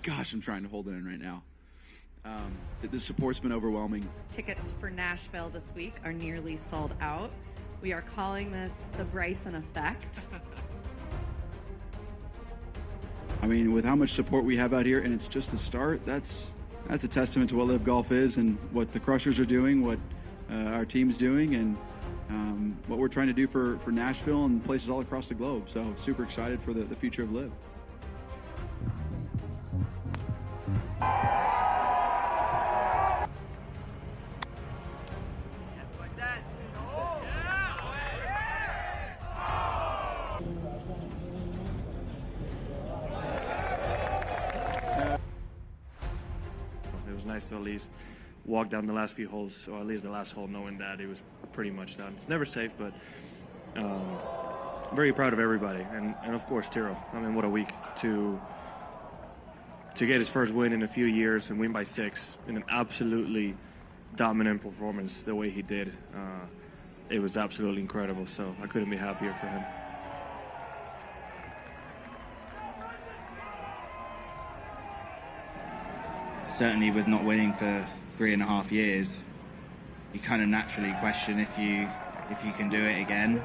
Gosh, I'm trying to hold it in right now. The support's been overwhelming. Tickets for Nashville this week are nearly sold out. We are calling this the Bryson effect. I mean, with how much support we have out here, and it's just the start, that's a testament to what Live Golf is and what the Crushers are doing, what our team's doing, and what we're trying to do for Nashville and places all across the globe. So super excited for the future of Live. It was nice to at least walk down the last few holes, or at least the last hole, knowing that it was pretty much done. It's never safe, but very proud of everybody, and of course Tiro. I mean, what a week to get his first win in a few years and win by 6 in an absolutely dominant performance the way he did. It was absolutely incredible, so I couldn't be happier for him. Certainly with not winning for 3.5 years, you kind of naturally question if you can do it again.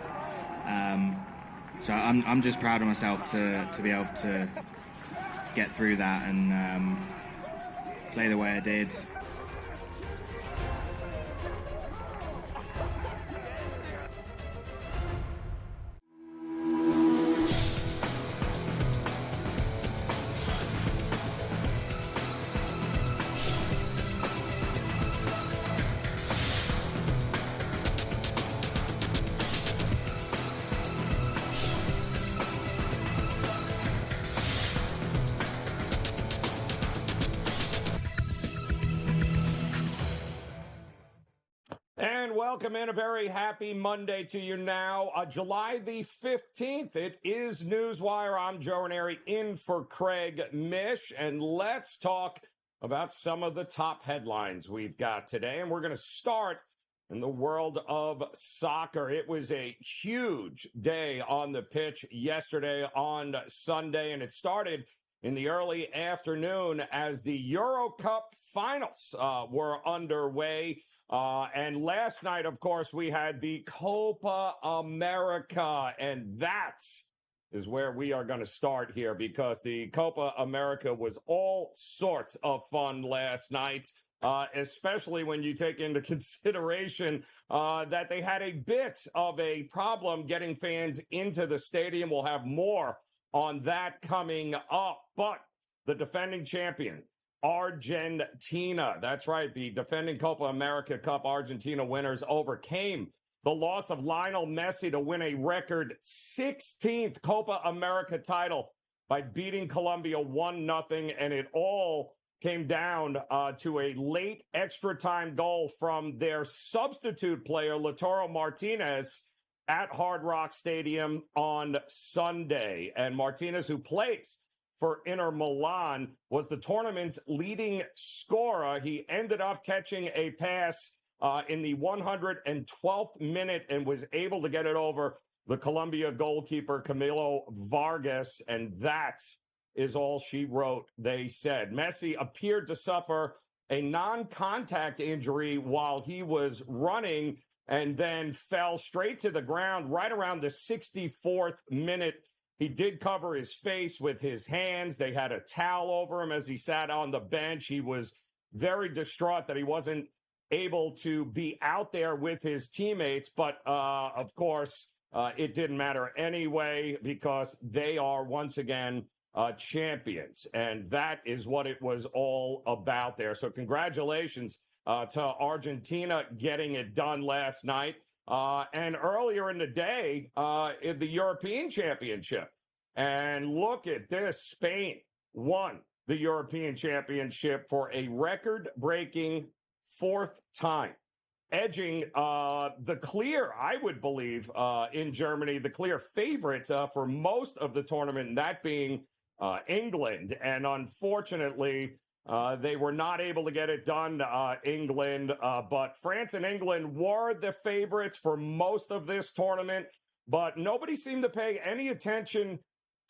So I'm just proud of myself to be able to get through that and play the way I did. Welcome in. A very happy Monday to you now. July the 15th. It is NewsWire. I'm Joe Raineri in for Craig Mish. And let's talk about some of the top headlines we've got today. And we're going to start in the world of soccer. It was a huge day on the pitch yesterday on Sunday. And it started in the early afternoon as the Euro Cup finals were underway. And last night, of course, we had the Copa America, and that is where we are going to start here because the Copa America was all sorts of fun last night, especially when you take into consideration that they had a bit of a problem getting fans into the stadium. We'll have more on that coming up, but the defending champion, Argentina. That's right. The defending Copa America Cup Argentina winners overcame the loss of Lionel Messi to win a record 16th Copa America title by beating Colombia 1-0. And it all came down to a late extra time goal from their substitute player, Lautaro Martinez, at Hard Rock Stadium on Sunday. And Martinez, who plays for Inter Milan, was the tournament's leading scorer. He ended up catching a pass in the 112th minute and was able to get it over the Colombia goalkeeper, Camilo Vargas, and that is all she wrote, they said. Messi appeared to suffer a non-contact injury while he was running and then fell straight to the ground right around the 64th minute. He did cover his face with his hands. They had a towel over him as he sat on the bench. He was very distraught that he wasn't able to be out there with his teammates. But, of course, it didn't matter anyway because they are once again champions. And that is what it was all about there. So congratulations to Argentina getting it done last night. And earlier in the day, in the European Championship. And look at this. Spain won the European Championship for a record-breaking 4th time, edging the clear, I would believe, in Germany, the clear favorite for most of the tournament, and that being England. And unfortunately, they were not able to get it done, England, but France and England were the favorites for most of this tournament, but nobody seemed to pay any attention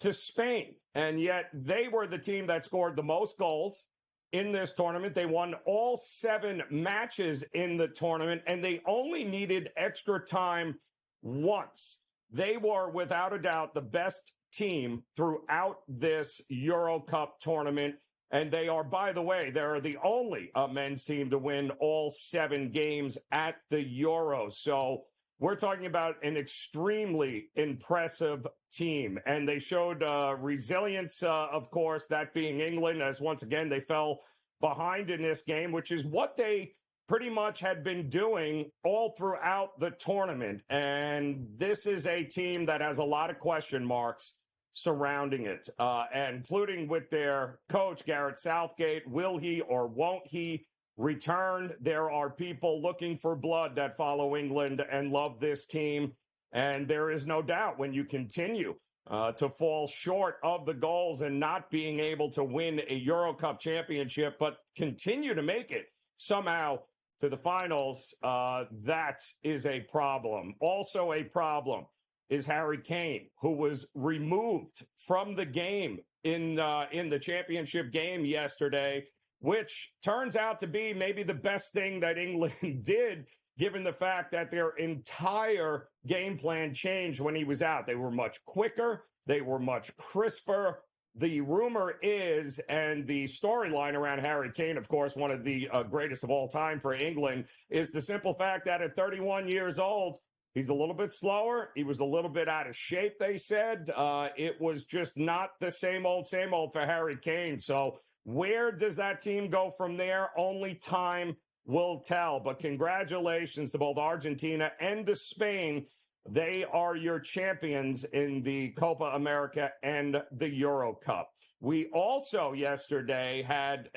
to Spain, and yet they were the team that scored the most goals in this tournament. They won all 7 matches in the tournament, and they only needed extra time once. They were, without a doubt, the best team throughout this Euro Cup tournament. And they are, by the way, they're the only men's team to win all 7 games at the Euros. So we're talking about an extremely impressive team. And they showed resilience, of course, that being England, as once again they fell behind in this game, which is what they pretty much had been doing all throughout the tournament. And this is a team that has a lot of question marks surrounding it, including with their coach, Gareth Southgate. Will he or won't he return? There are people looking for blood that follow England and love this team. And there is no doubt when you continue to fall short of the goals and not being able to win a Euro Cup championship, but continue to make it somehow to the finals, that is a problem. Also a problem is Harry Kane, who was removed from the game in the championship game yesterday, which turns out to be maybe the best thing that England did, given the fact that their entire game plan changed when he was out. They were much quicker. They were much crisper. The rumor is, and the storyline around Harry Kane, of course, one of the greatest of all time for England, is the simple fact that at 31 years old, he's a little bit slower. He was a little bit out of shape, they said. It was just not the same old for Harry Kane. So where does that team go from there? Only time will tell. But congratulations to both Argentina and to Spain. They are your champions in the Copa America and the Euro Cup. We also yesterday had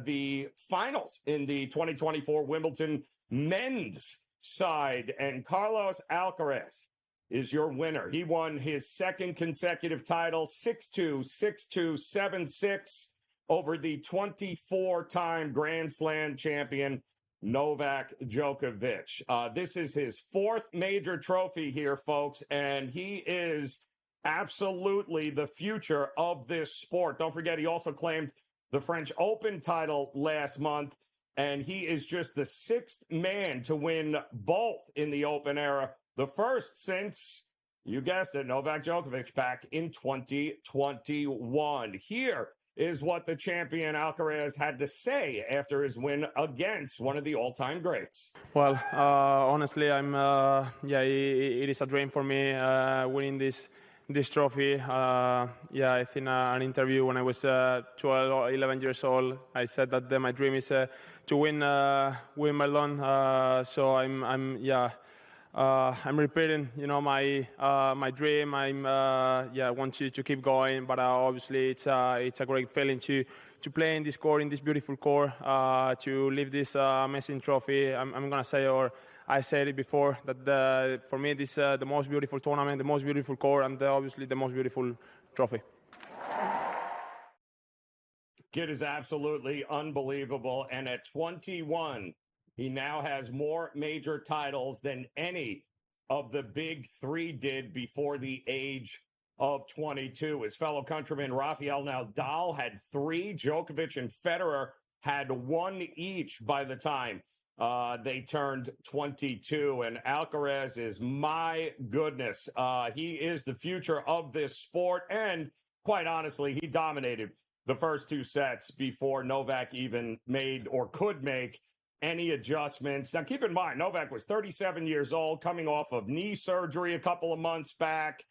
the finals in the 2024 Wimbledon men's side, and Carlos Alcaraz is your winner. He won his second consecutive title, 6-2, 6-2, 7-6 over the 24-time Grand Slam champion Novak Djokovic. This is his 4th major trophy here, folks, and he is absolutely the future of this sport. Don't forget, he also claimed the French Open title last month, and he is just the 6th man to win both in the Open era, the first since, you guessed it, Novak Djokovic back in 2021. Here is what the champion Alcaraz had to say after his win against one of the all-time greats. Well, honestly, it is a dream for me winning this trophy. I think an interview when I was 12 or 11 years old, I said that my dream is to win Wimbledon. So I'm repeating, my dream. I want to keep going, but obviously it's a great feeling to play in this court, in this beautiful court, to lift this amazing trophy. I'm gonna say, or I said it before, that for me this is the most beautiful tournament, the most beautiful court, and obviously the most beautiful trophy. Kid is absolutely unbelievable, and at 21. He now has more major titles than any of the big 3 did before the age of 22. His fellow countryman Rafael Nadal had 3. Djokovic and Federer had 1 each by the time they turned 22. And Alcaraz is, my goodness, he is the future of this sport. And quite honestly, he dominated the first 2 sets before Novak even made or could make any adjustments. Now, keep in mind, Novak was 37 years old, coming off of knee surgery a couple of months back.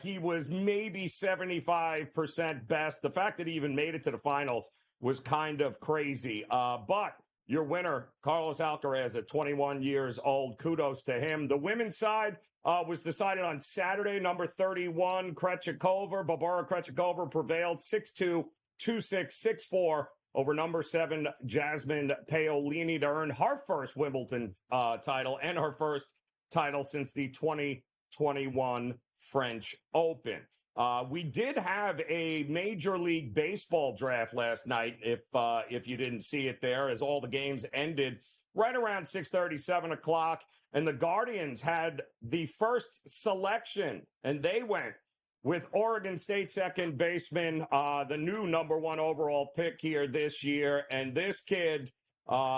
He was maybe 75% best. The fact that he even made it to the finals was kind of crazy. But your winner, Carlos Alcaraz, at 21 years old, kudos to him. The women's side was decided on Saturday. Number 31, Barbora Krejcikova prevailed 6-2, 2-6, 6-4. Over number 7, Jasmine Paolini, to earn her first Wimbledon title and her first title since the 2021 French Open. We did have a Major League Baseball draft last night, if you didn't see it there, as all the games ended right around 6:30, 7 o'clock, and the Guardians had the first selection, and they went with Oregon State second baseman, the new number 1 overall pick here this year. And this kid,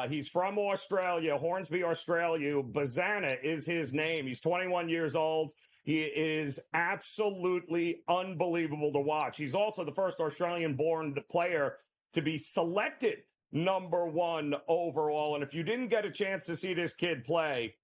he's from Australia, Hornsby, Australia. Bazana is his name. He's 21 years old. He is absolutely unbelievable to watch. He's also the first Australian-born player to be selected number 1 overall. And if you didn't get a chance to see this kid play,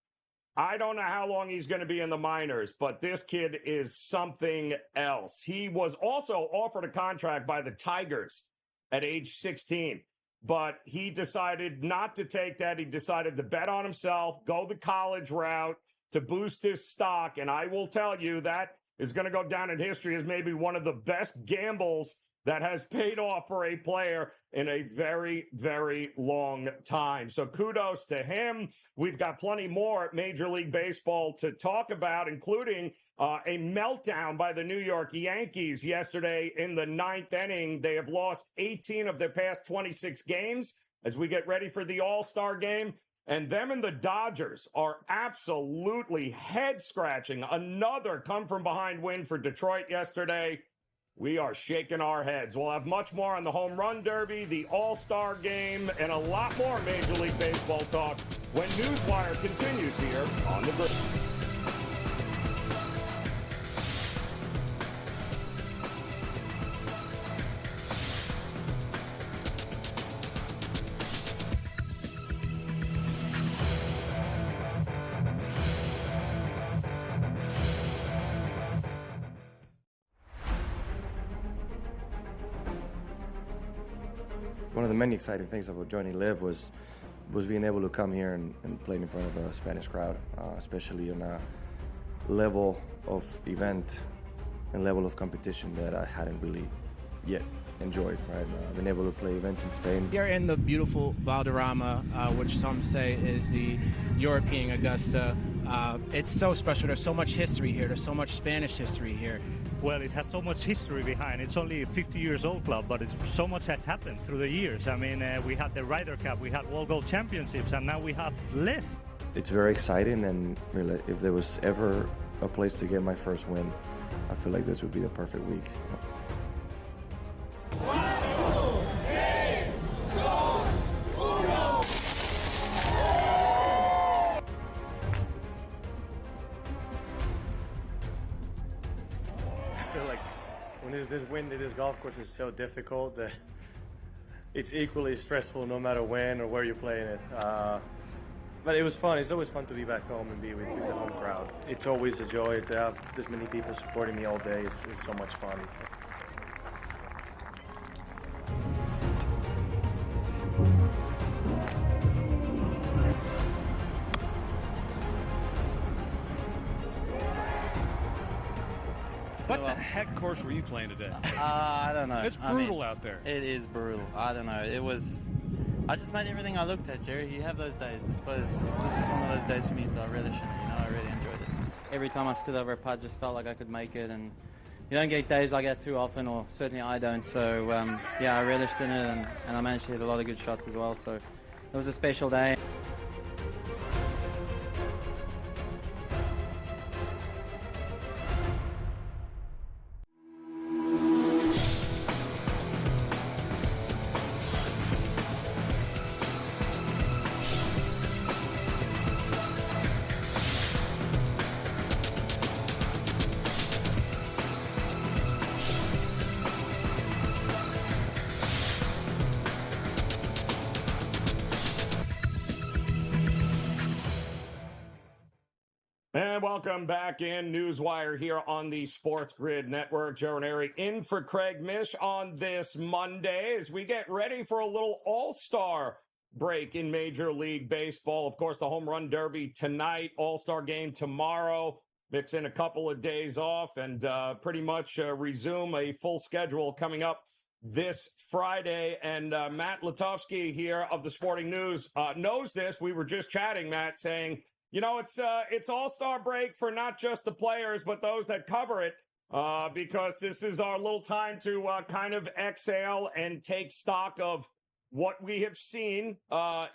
I don't know how long he's going to be in the minors, but this kid is something else. He was also offered a contract by the Tigers at age 16, but he decided not to take that. He decided to bet on himself, go the college route to boost his stock. And I will tell you that is going to go down in history as maybe one of the best gambles that has paid off for a player in a very, very long time. So kudos to him. We've got plenty more at Major League Baseball to talk about, including a meltdown by the New York Yankees yesterday in the 9th inning. They have lost 18 of their past 26 games as we get ready for the All-Star game. And them and the Dodgers are absolutely head-scratching. Another come-from-behind win for Detroit yesterday. We are shaking our heads. We'll have much more on the Home Run Derby, the All-Star Game, and a lot more Major League Baseball talk when NewsWire continues here on the Grid. One of the many exciting things about joining LIV was being able to come here and play in front of a Spanish crowd, especially on a level of event and level of competition that I hadn't really yet enjoyed. Right, been able to play events in Spain. Here in the beautiful Valderrama, which some say is the European Augusta. It's so special. There's so much history here. There's so much Spanish history here. Well, it has so much history behind. It's only a 50 years old club, but so much has happened through the years. I mean, we had the Ryder Cup, we had World Gold Championships, and now we have LIV. It's very exciting, and really, if there was ever a place to get my first win, I feel like this would be the perfect week. When it's this windy, this golf course is so difficult that it's equally stressful no matter when or where you're playing it. But it was fun. It's always fun to be back home and be with the home crowd. It's always a joy to have this many people supporting me all day. It's so much fun. What the heck course were you playing today? I don't know. It's brutal out there. It is brutal. I don't know. I just made everything I looked at, Jerry. You have those days. I suppose this was one of those days for me, so I really shouldn't. I really enjoyed it. Every time I stood over a putt, just felt like I could make it, and you don't get days like that too often, or certainly I don't. So, I relished in it, and I managed to hit a lot of good shots as well. So it was a special day. And welcome back in NewsWire here on the SportsGrid Network. Raineri in for Craig Mish on this Monday as we get ready for a little All-Star break in Major League Baseball. Of course, the Home Run Derby tonight, All-Star game tomorrow. Mix in a couple of days off and pretty much resume a full schedule coming up this Friday. And Matt Lutovsky here of the Sporting News knows this. We were just chatting, Matt, saying, you know, it's All-Star break for not just the players, but those that cover it, because this is our little time to kind of exhale and take stock of what we have seen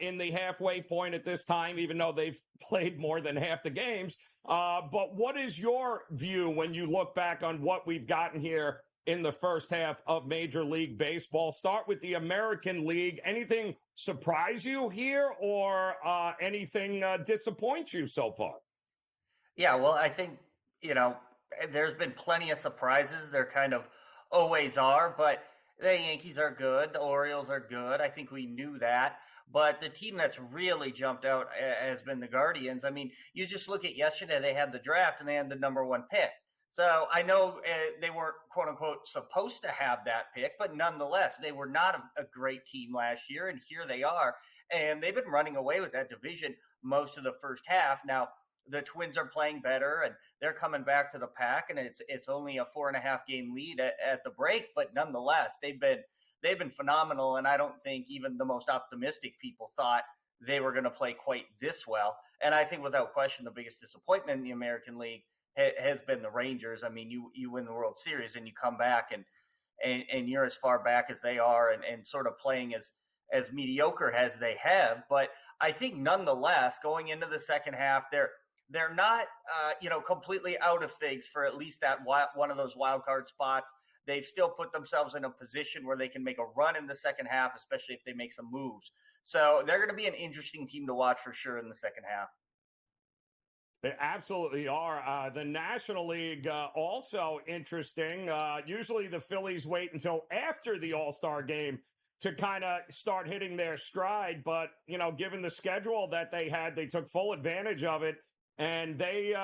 in the halfway point at this time, even though they've played more than half the games. But what is your view when you look back on what we've gotten here in the first half of Major League Baseball? Start with the American League. Anything surprise you here, or anything disappoint you so far? Yeah, well, I think, there's been plenty of surprises. There kind of always are, but the Yankees are good. The Orioles are good. I think we knew that. But the team that's really jumped out has been the Guardians. I mean, you just look at yesterday, they had the draft and they had the number 1 pick. So I know they weren't, quote unquote, supposed to have that pick, but nonetheless, they were not a great team last year. And here they are. And they've been running away with that division most of the first half. Now, the Twins are playing better and they're coming back to the pack, and it's only a 4.5 game lead at the break, but nonetheless, they've been phenomenal. And I don't think even the most optimistic people thought they were going to play quite this well. And I think without question, the biggest disappointment in the American League has been the Rangers. I mean, you win the World Series and you come back and you're as far back as they are and sort of playing as mediocre as they have. But I think nonetheless, going into the second half, they're not, completely out of things for at least that one of those wild card spots. They've still put themselves in a position where they can make a run in the second half, especially if they make some moves. So they're going to be an interesting team to watch for sure in the second half. They absolutely are. The National League also interesting. Usually the Phillies wait until after the All-Star game to kind of start hitting their stride. But, given the schedule that they had, they took full advantage of it. And they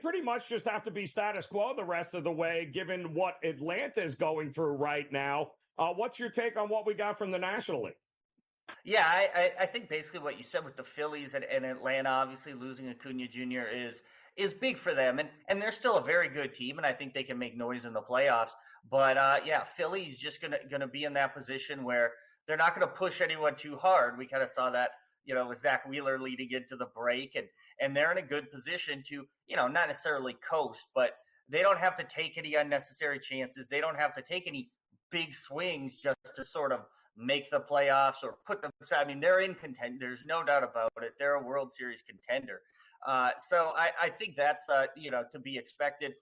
pretty much just have to be status quo the rest of the way, given what Atlanta is going through right now. What's your take on what we got from the National League? Yeah, I think basically what you said with the Phillies and Atlanta, obviously losing Acuna Jr. is big for them. And they're still a very good team, and I think they can make noise in the playoffs. But, Philly's just gonna be in that position where they're not going to push anyone too hard. We kind of saw that, with Zach Wheeler leading into the break. And they're in a good position to, not necessarily coast, but they don't have to take any unnecessary chances. They don't have to take any big swings just to sort of make the playoffs or put them. I mean, they're in contention. There's no doubt about it. They're a World Series contender. So I think that's, to be expected.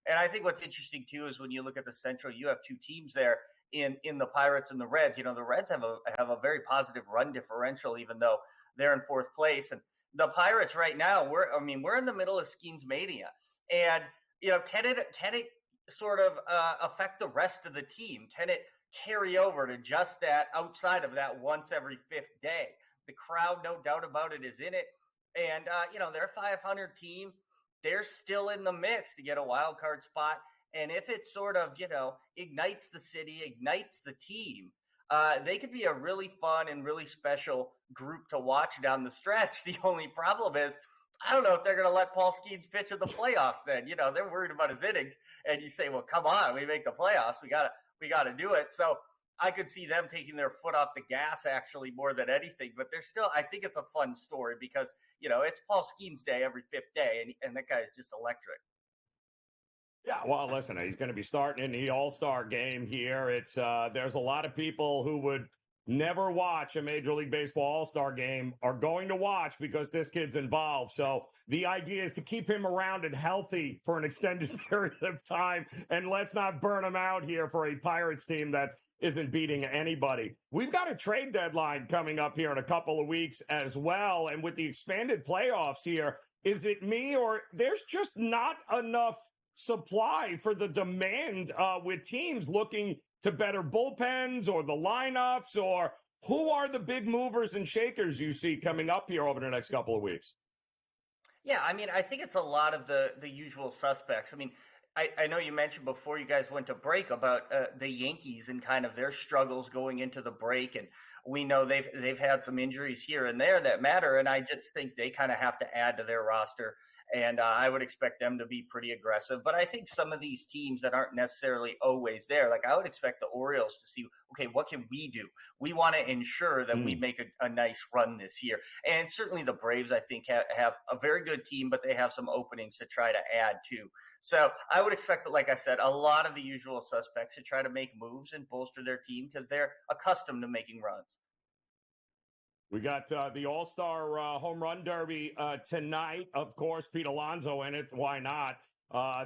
And I think what's interesting, too, is when you look at the Central, you have two teams there in the Pirates and the Reds. The Reds have a very positive run differential, even though they're in fourth place. And the Pirates right now, we're in the middle of Skeens Mania. And, can it sort of affect the rest of the team? Can it carry over to just that outside of that once every fifth day? The crowd, no doubt about it, is in it. And, they're a 500 team. They're still in the mix to get a wild card spot. And if it sort of, ignites the city, ignites the team, they could be a really fun and really special group to watch down the stretch. The only problem is, I don't know if they're going to let Paul Skeens pitch in the playoffs then. They're worried about his innings. And you say, well, come on, we make the playoffs. We got to do it. So I could see them taking their foot off the gas actually more than anything. But I think it's a fun story because, it's Paul Skeens Day every fifth day. And that guy is just electric. Yeah, well, listen, he's going to be starting in the All-Star game here. It's there's a lot of people who would never watch a Major League Baseball All-Star game are going to watch because this kid's involved. So the idea is to keep him around and healthy for an extended period of time, and let's not burn him out here for a Pirates team that isn't beating anybody. We've got a trade deadline coming up here in a couple of weeks as well, and with the expanded playoffs here, is it me or there's just not enough supply for the demand with teams looking to better bullpens or the lineups, or who are the big movers and shakers you see coming up here over the next couple of weeks? Yeah, I think it's a lot of the usual suspects. I know you mentioned before you guys went to break about the Yankees and kind of their struggles going into the break, and we know they've had some injuries here and there that matter, and I just think they kind of have to add to their roster And I would expect them to be pretty aggressive. But I think some of these teams that aren't necessarily always there, like I would expect the Orioles to see, okay, what can we do? We want to ensure that we make a nice run this year. And certainly the Braves, I think, have a very good team, but they have some openings to try to add too. So I would expect that, like I said, a lot of the usual suspects to try to make moves and bolster their team because they're accustomed to making runs. We got the All-Star Home Run Derby tonight. Of course, Pete Alonso in it. Why not?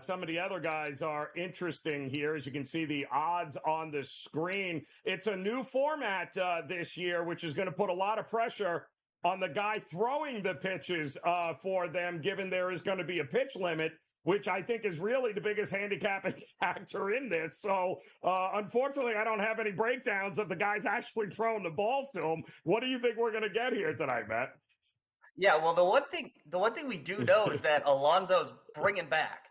Some of the other guys are interesting here. As you can see, the odds on the screen. It's a new format this year, which is going to put a lot of pressure on the guy throwing the pitches for them, given there is going to be a pitch limit, which I think is really the biggest handicapping factor in this. So, unfortunately, I don't have any breakdowns of the guys actually throwing the balls to him. What do you think we're going to get here tonight, Matt? Yeah, well, the one thing we do know is that Alonso's bringing back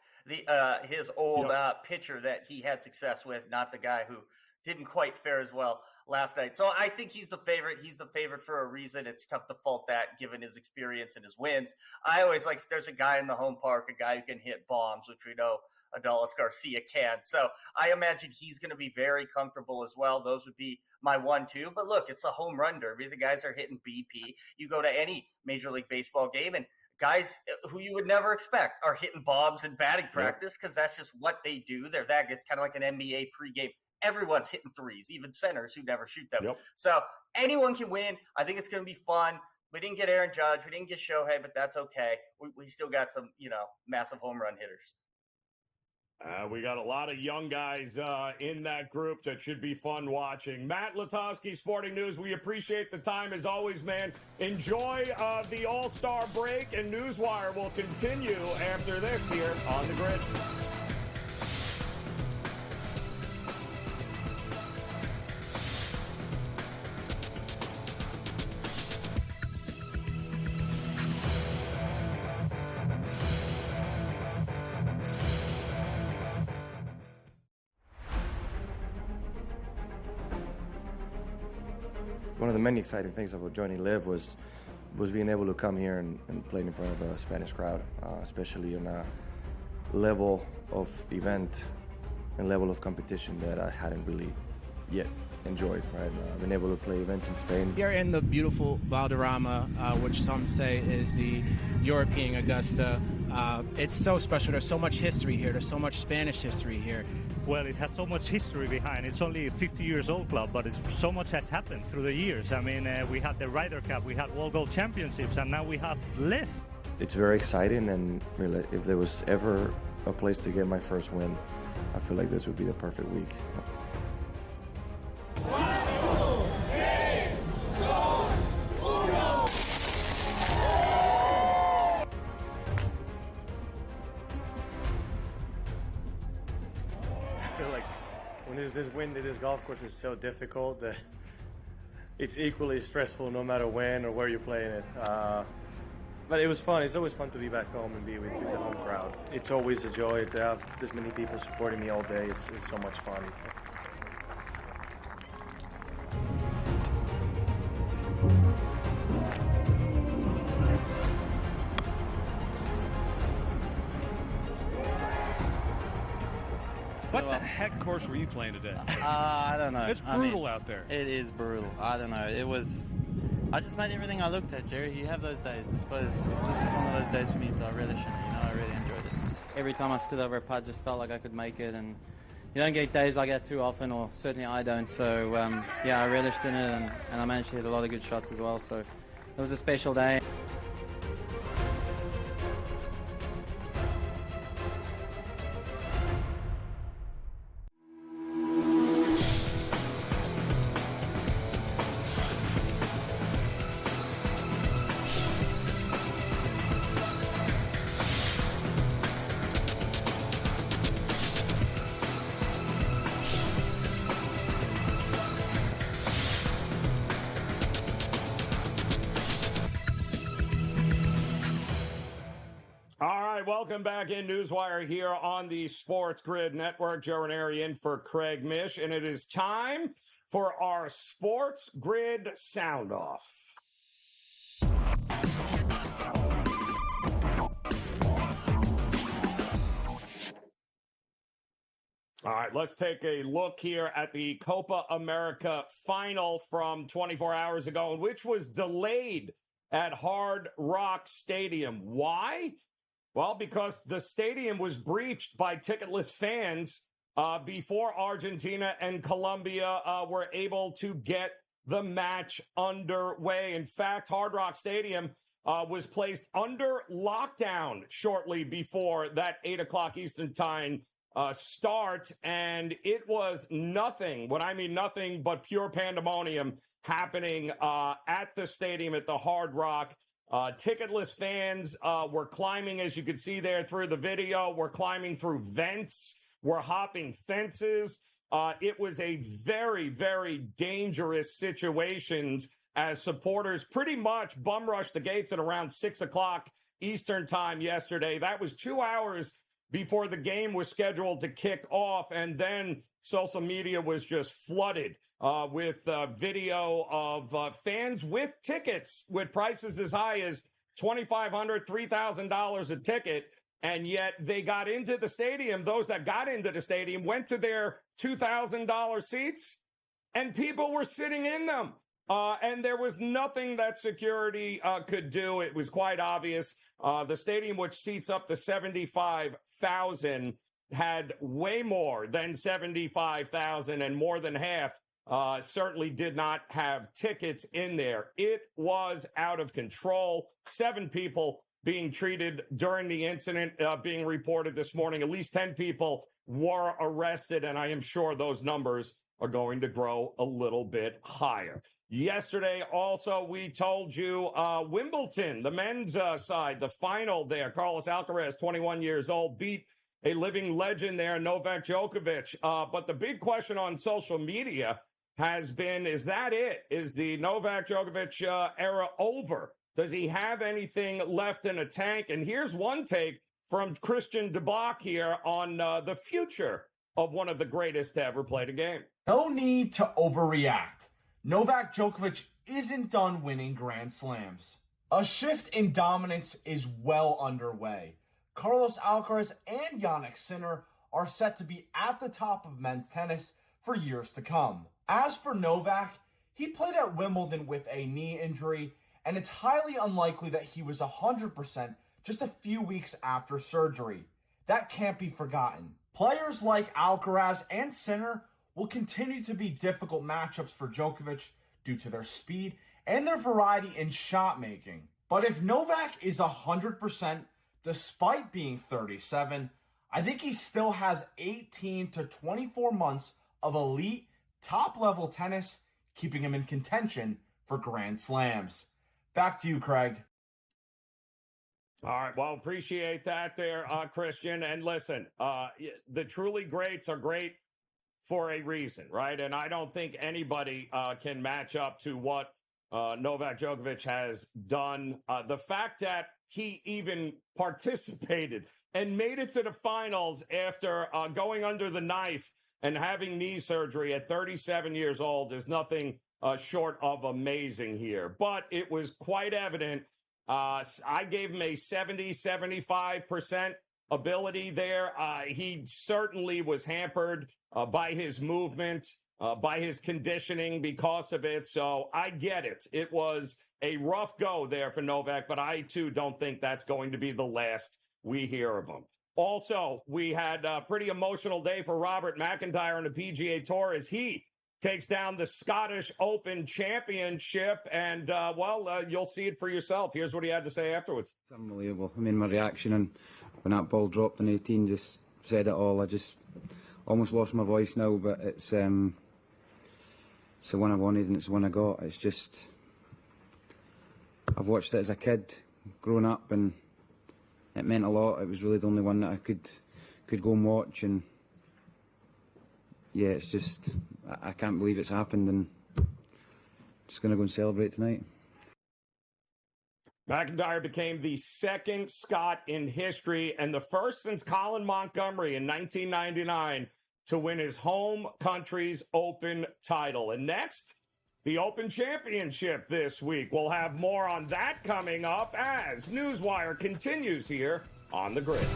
his old pitcher that he had success with, not the guy who didn't quite fare as well last night. So I think he's the favorite. He's the favorite for a reason. It's tough to fault that given his experience and his wins. I always like, if there's a guy in the home park, a guy who can hit bombs, which we know Adolis Garcia can. So I imagine he's going to be very comfortable as well. Those would be my 1-2. But look, it's a home run derby. The guys are hitting BP. You go to any Major League Baseball game and guys who you would never expect are hitting bombs in batting practice because that's just what they do. It's kind of like an NBA pregame. Everyone's hitting threes, even centers who never shoot them. So anyone can win. I think it's going to be fun. We didn't get Aaron Judge. We didn't get Shohei, but that's okay. We still got some, massive home run hitters. We got a lot of young guys in that group that should be fun watching. Matt Lutovsky, Sporting News, we appreciate the time as always, man. Enjoy the All-Star break, and NewsWire will continue after this here on the Grid. One of the many exciting things about joining Live was being able to come here and play in front of a Spanish crowd, especially on a level of event and level of competition that I hadn't really yet enjoyed. Right, I've been able to play events in Spain. We are in the beautiful Valderrama, which some say is the European Augusta. It's so special. There's so much history here. There's so much Spanish history here. Well, it has so much history behind. It's only a 50-year-old club, but so much has happened through the years. I mean, we had the Ryder Cup, we had World Gold Championships, and now we have Live. It's very exciting, and really, if there was ever a place to get my first win, I feel like this would be the perfect week. This wind at this golf course is so difficult that it's equally stressful no matter when or where you're playing it. But it was fun. It's always fun to be back home and be with the home crowd. It's always a joy to have this many people supporting me all day. It's so much fun. What the heck course were you playing today? I don't know. It's brutal out there. It is brutal. I don't know. I just made everything I looked at, Jerry. You have those days. I suppose this was one of those days for me, so I relish it. I really enjoyed it. Every time I stood over a putt, just felt like I could make it, and you don't get days like that too often, or certainly I don't. So, I relished in it, and I managed to hit a lot of good shots as well, so it was a special day. Welcome back in NewsWire here on the SportsGrid Network. Joe Raineri in for Craig Mish, and it is time for our SportsGrid Sound Off. All right, let's take a look here at the Copa America final from 24 hours ago, which was delayed at Hard Rock Stadium. Why? Well, because the stadium was breached by ticketless fans before Argentina and Colombia were able to get the match underway. In fact, Hard Rock Stadium was placed under lockdown shortly before that 8 o'clock Eastern time start, and it was nothing, when I mean nothing but pure pandemonium happening at the stadium at the Hard Rock. Ticketless fans were climbing, as you could see there through the video, were climbing through vents, were hopping fences. It was a very, very dangerous situation as supporters pretty much bum rushed the gates at around 6 o'clock Eastern time yesterday. That was 2 hours before the game was scheduled to kick off, and then social media was just flooded with video of fans with tickets with prices as high as $2,500, $3,000 a ticket, and yet they got into the stadium. Those that got into the stadium went to their $2,000 seats, and people were sitting in them. And there was nothing that security could do. It was quite obvious. The stadium, which seats up to 75,000, had way more than 75,000, and more than half certainly did not have tickets in there. It was out of control. 7 people being treated during the incident being reported this morning. At least 10 people were arrested, and I am sure those numbers are going to grow a little bit higher. Yesterday, also, we told you Wimbledon, the men's side, the final there. Carlos Alcaraz, 21 years old, beat a living legend there, Novak Djokovic. But the big question on social media has been, is that it? Is the Novak Djokovic era over? Does he have anything left in a tank? And here's one take from Christian DeBach here on the future of one of the greatest to ever play the game. No need to overreact. Novak Djokovic isn't done winning Grand Slams. A shift in dominance is well underway. Carlos Alcaraz and Jannik Sinner are set to be at the top of men's tennis for years to come. As for Novak, he played at Wimbledon with a knee injury, and it's highly unlikely that he was 100% just a few weeks after surgery. That can't be forgotten. Players like Alcaraz and Sinner will continue to be difficult matchups for Djokovic due to their speed and their variety in shot making. But if Novak is 100%, despite being 37, I think he still has 18 to 24 months of elite, top-level tennis, keeping him in contention for Grand Slams. Back to you, Craig. All right, well, appreciate that there, Christian. And listen, the truly greats are great for a reason, right? And I don't think anybody can match up to what Novak Djokovic has done. The fact that he even participated and made it to the finals after going under the knife and having knee surgery at 37 years old is nothing short of amazing here. But it was quite evident. I gave him a 70-75% ability there. He certainly was hampered by his movement, by his conditioning because of it. So I get it. It was a rough go there for Novak, but I, too, don't think that's going to be the last we hear of him. Also, we had a pretty emotional day for Robert McIntyre on the PGA Tour as he takes down the Scottish Open Championship. And, you'll see it for yourself. Here's what he had to say afterwards. It's unbelievable. I mean, my reaction and when that ball dropped on 18 just said it all. I just almost lost my voice now, but it's the one I wanted and it's the one I got. It's just, I've watched it as a kid growing up and it meant a lot. It was really the only one that I could go and watch, and yeah, it's just, I can't believe it's happened, and just going to go and celebrate tonight. McIntyre became the second Scot in history and the first since Colin Montgomery in 1999 to win his home country's Open title. And next, the Open Championship this week. We'll have more on that coming up as NewsWire continues here on The Grid.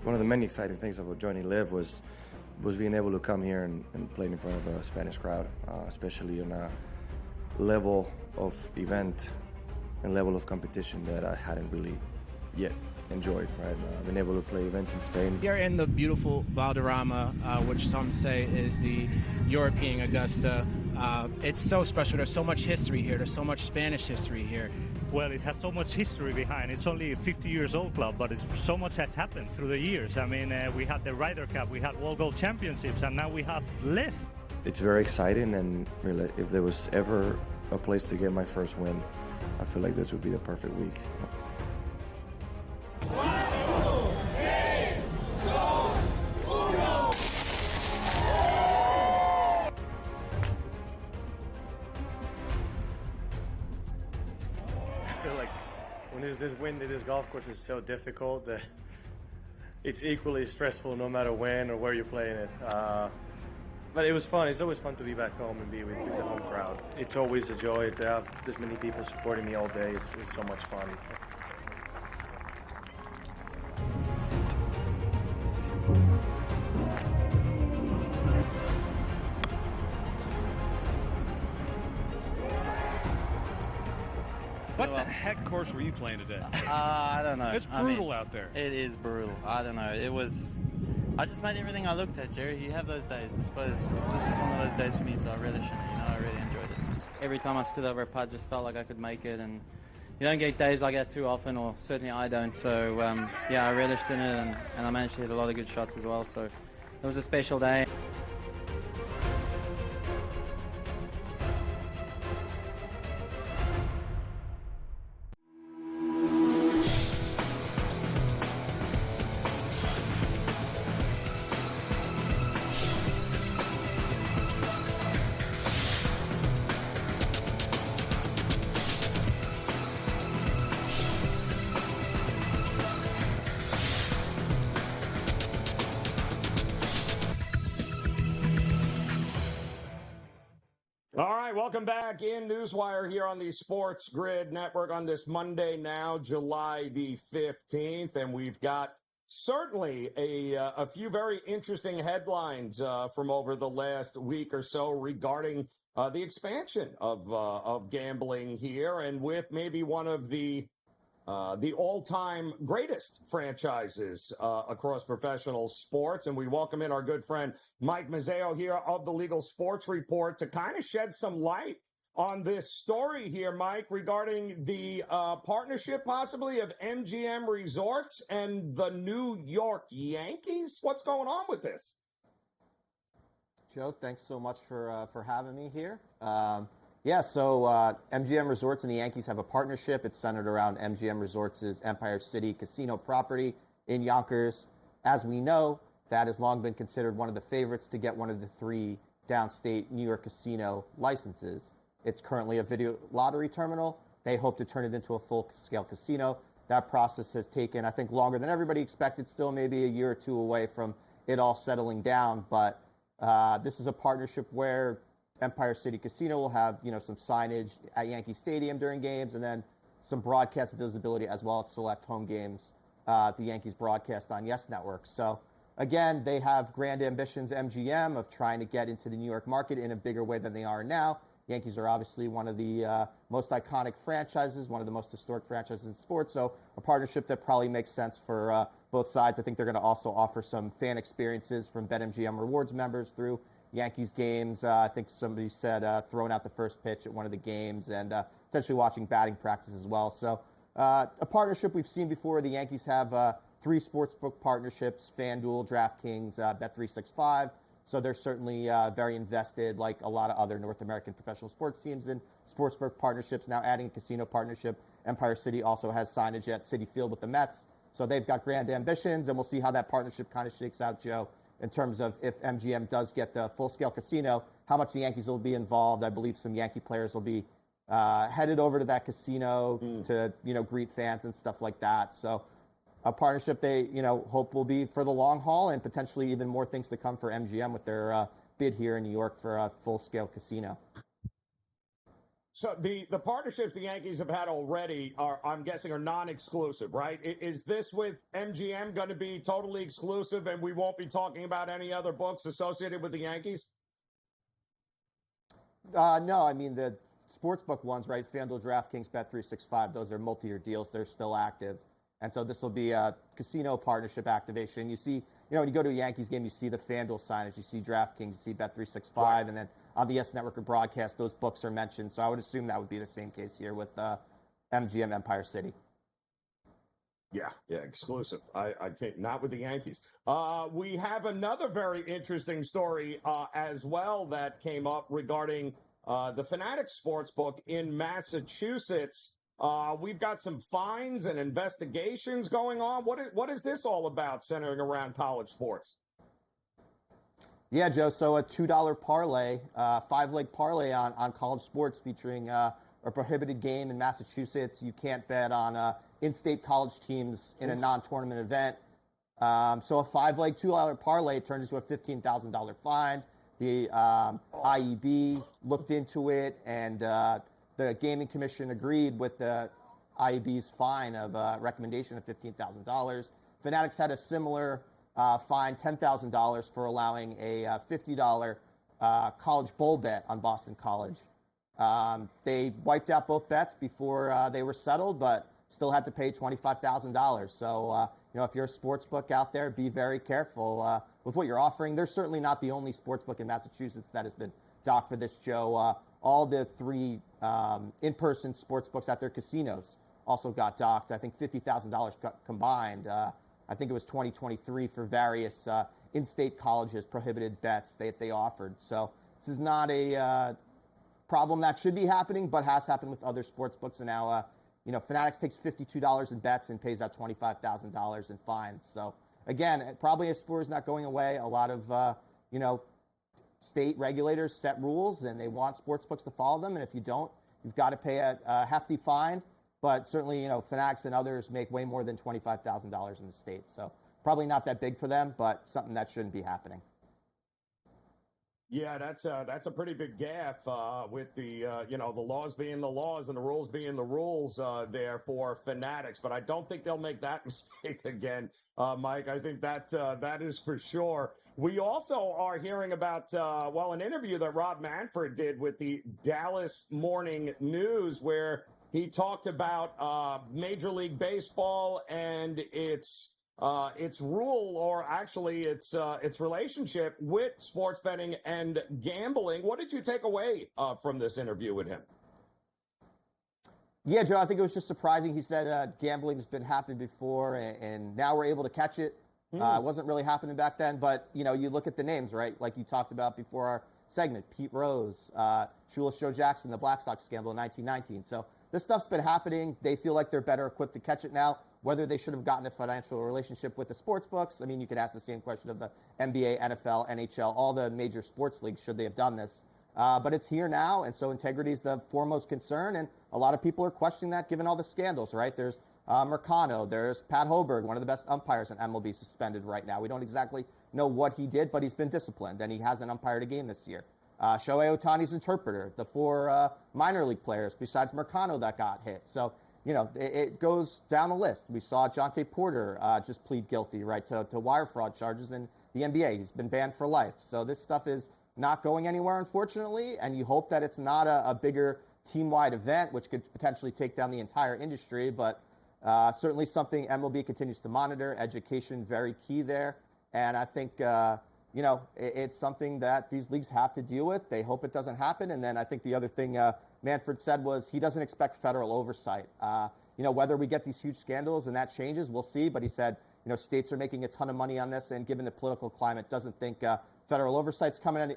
One of the many exciting things about joining Live was being able to come here and play in front of a Spanish crowd, especially on a level of event and level of competition that I hadn't really yet enjoyed, right? Been able to play events in Spain. Here in the beautiful Valderrama, which some say is the European Augusta. It's so special. There's so much history here. There's so much Spanish history here. Well, it has so much history behind. It's only a 50 years old club, but so much has happened through the years. I mean, we had the Ryder Cup, we had World Gold Championships, and now we have Live. It's very exciting, and really, if there was ever a place to get my first win, I feel like this would be the perfect week. I feel like when this wind to this golf course is so difficult that it's equally stressful no matter when or where you're playing it. But it was fun. It's always fun to be back home and be with the home crowd. It's always a joy to have this many people supporting me all day. It's so much fun. What the heck course were you playing today? I don't know. It's brutal out there. It is brutal. I don't know. I just made everything I looked at, Jerry. You have those days. I suppose this was one of those days for me, so I relished it. I really enjoyed it. Every time I stood over a putt, just felt like I could make it, and you don't get days like that too often, or certainly I don't. So I relished in it, and I managed to hit a lot of good shots as well. So it was a special day. All right, welcome back in NewsWire here on the SportsGrid Network on this Monday now, July the 15th, and we've got certainly a few very interesting headlines from over the last week or so regarding the expansion of gambling here, and with maybe one of the all-time greatest franchises across professional sports. And we welcome in our good friend Mike Mazzeo here of the Legal Sports Report to kind of shed some light on this story here, Mike, regarding the partnership possibly of MGM Resorts and the New York Yankees. What's going on with this? Joe, thanks so much for having me here. So MGM Resorts and the Yankees have a partnership. It's centered around MGM Resorts' Empire City Casino property in Yonkers. As we know, that has long been considered one of the favorites to get one of the 3 downstate New York casino licenses. It's currently a video lottery terminal. They hope to turn it into a full-scale casino. That process has taken, I think, longer than everybody expected, still maybe a year or 2 away from it all settling down. But this is a partnership where Empire City Casino will have, some signage at Yankee Stadium during games, and then some broadcast visibility as well at select home games. The Yankees broadcast on Yes Network. So again, they have grand ambitions, MGM, of trying to get into the New York market in a bigger way than they are now. Yankees are obviously one of the most iconic franchises, one of the most historic franchises in sports. So a partnership that probably makes sense for both sides. I think they're going to also offer some fan experiences from BetMGM Rewards members through Yankees games. I think somebody said throwing out the first pitch at one of the games, and potentially watching batting practice as well. So a partnership we've seen before. The Yankees have 3 sportsbook partnerships: FanDuel, DraftKings, Bet365. So they're certainly very invested, like a lot of other North American professional sports teams, in sportsbook partnerships. Now adding a casino partnership. Empire City also has signage at Citi Field with the Mets. So they've got grand ambitions, and we'll see how that partnership kind of shakes out, Joe, in terms of if MGM does get the full-scale casino, how much the Yankees will be involved. I believe some Yankee players will be headed over to that casino to, greet fans and stuff like that. So a partnership they, hope will be for the long haul, and potentially even more things to come for MGM with their bid here in New York for a full-scale casino. So the partnerships the Yankees have had already are, I'm guessing, are non-exclusive, right? Is this with MGM going to be totally exclusive, and we won't be talking about any other books associated with the Yankees? No, I mean the sportsbook ones, right? FanDuel, DraftKings, Bet365. Those are multi-year deals. They're still active, and so this will be a casino partnership activation. You see, when you go to a Yankees game, you see the FanDuel signage, you see DraftKings, you see Bet365, right. And then on the YES Network or broadcast, those books are mentioned. So I would assume that would be the same case here with MGM Empire City. Yeah, exclusive. I can't, not with the Yankees. We have another very interesting story as well that came up regarding the Fanatics Sportsbook in Massachusetts. We've got some fines and investigations going on. What is this all about, centering around college sports? Yeah, Joe. So a $2 parlay, 5-leg parlay on college sports featuring a prohibited game in Massachusetts. You can't bet on in-state college teams in a non-tournament event. So a 5-leg $2 parlay turns into a $15,000 fine. The IEB looked into it, and the Gaming Commission agreed with the IEB's fine of recommendation of $15,000. Fanatics had a similar fine, $10,000, for allowing a $50 college bowl bet on Boston College. They wiped out both bets before they were settled, but still had to pay $25,000. So, if you're a sports book out there, be very careful with what you're offering. They're certainly not the only sports book in Massachusetts that has been docked for this, Joe. All the three in-person sports books at their casinos also got docked. I think $50,000 combined. I think it was 2023 for various in-state colleges prohibited bets they offered. So this is not a problem that should be happening, but has happened with other sports books. And now, Fanatics takes $52 in bets and pays out $25,000 in fines. So again, probably a sport is not going away. A lot of, state regulators set rules, and they want sports books to follow them. And if you don't, you've got to pay a hefty fine. But certainly, Fanatics and others make way more than $25,000 in the state. So probably not that big for them, but something that shouldn't be happening. Yeah, that's a pretty big gaffe with the the laws being the laws and the rules being the rules there for Fanatics. But I don't think they'll make that mistake again, Mike. I think that is for sure. We also are hearing about an interview that Rob Manfred did with the Dallas Morning News, where he talked about Major League Baseball and its rule, or actually its relationship with sports betting and gambling. What did you take away from this interview with him? Yeah, Joe, I think it was just surprising. He said gambling has been happening before, and now we're able to catch it. It wasn't really happening back then, but, you look at the names, right? Like you talked about before our segment, Pete Rose, Shoeless Joe Jackson, the Black Sox scandal in 1919. So this stuff's been happening. They feel like they're better equipped to catch it now. Whether they should have gotten a financial relationship with the sports books, I mean, you could ask the same question of the NBA, NFL, NHL, all the major sports leagues, should they have done this. But it's here now, and so integrity is the foremost concern, and a lot of people are questioning that given all the scandals, right? There's Mercano, there's Pat Hoberg, one of the best umpires in MLB, suspended right now. We don't exactly know what he did, but he's been disciplined, and he hasn't umpired a game this year. Shohei Ohtani's interpreter, the 4 minor league players besides Mercano that got hit. So, it goes down the list. We saw Jonte Porter just plead guilty, right, to wire fraud charges in the NBA. He's been banned for life. So this stuff is not going anywhere, unfortunately, and you hope that it's not a bigger team-wide event, which could potentially take down the entire industry, but certainly something MLB continues to monitor. Education, very key there. And I think, it's something that these leagues have to deal with. They hope it doesn't happen. And then I think the other thing Manfred said was he doesn't expect federal oversight. Whether we get these huge scandals and that changes, we'll see. But he said, states are making a ton of money on this, and given the political climate, doesn't think federal oversight's coming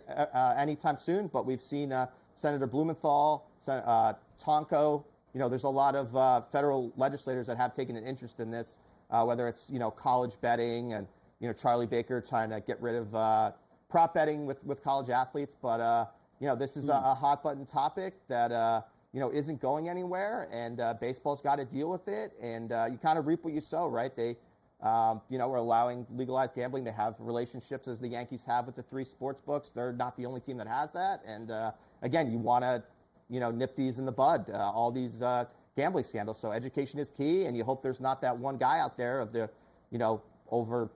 anytime soon. But we've seen Senator Blumenthal, Tonko. There's a lot of federal legislators that have taken an interest in this, whether it's, college betting and, Charlie Baker trying to get rid of prop betting with college athletes. But, this is a hot button topic that, isn't going anywhere, and baseball's got to deal with it. And you kind of reap what you sow, right? They, are allowing legalized gambling. They have relationships, as the Yankees have, with the 3 sports books. They're not the only team that has that. And again, you want to nip these in the bud, all these gambling scandals. So education is key, and you hope there's not that one guy out there of the, over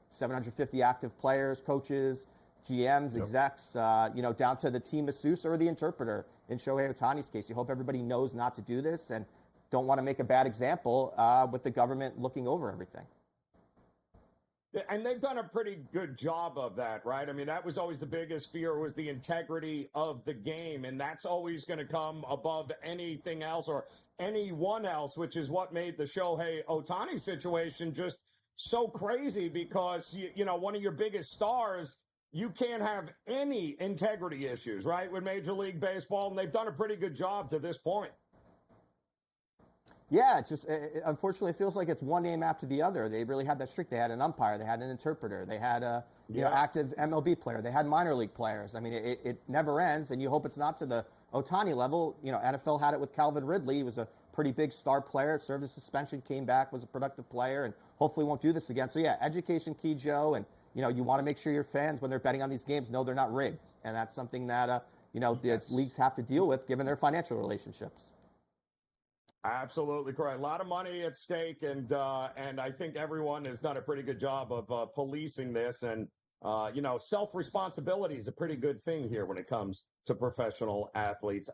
750 active players, coaches, GMs, execs, down to the team masseuse or the interpreter in Shohei Ohtani's case. You hope everybody knows not to do this and don't want to make a bad example with the government looking over everything. And they've done a pretty good job of that, right? I mean, that was always the biggest fear, was the integrity of the game. And that's always going to come above anything else or anyone else, which is what made the Shohei Ohtani situation just so crazy, because, one of your biggest stars, you can't have any integrity issues, right, with Major League Baseball. And they've done a pretty good job to this point. Yeah, unfortunately, it feels like it's one name after the other. They really had that streak. They had an umpire, they had an interpreter, they had a active MLB player, they had minor league players. I mean, it never ends, and you hope it's not to the Ohtani level. NFL had it with Calvin Ridley. He was a pretty big star player, served a suspension, came back, was a productive player, and hopefully won't do this again. So yeah, education key, Joe, and you want to make sure your fans, when they're betting on these games, know they're not rigged, and that's something that the leagues have to deal with given their financial relationships. Absolutely correct. A lot of money at stake, and I think everyone has done a pretty good job of policing this. And self-responsibility is a pretty good thing here when it comes to professional athletes.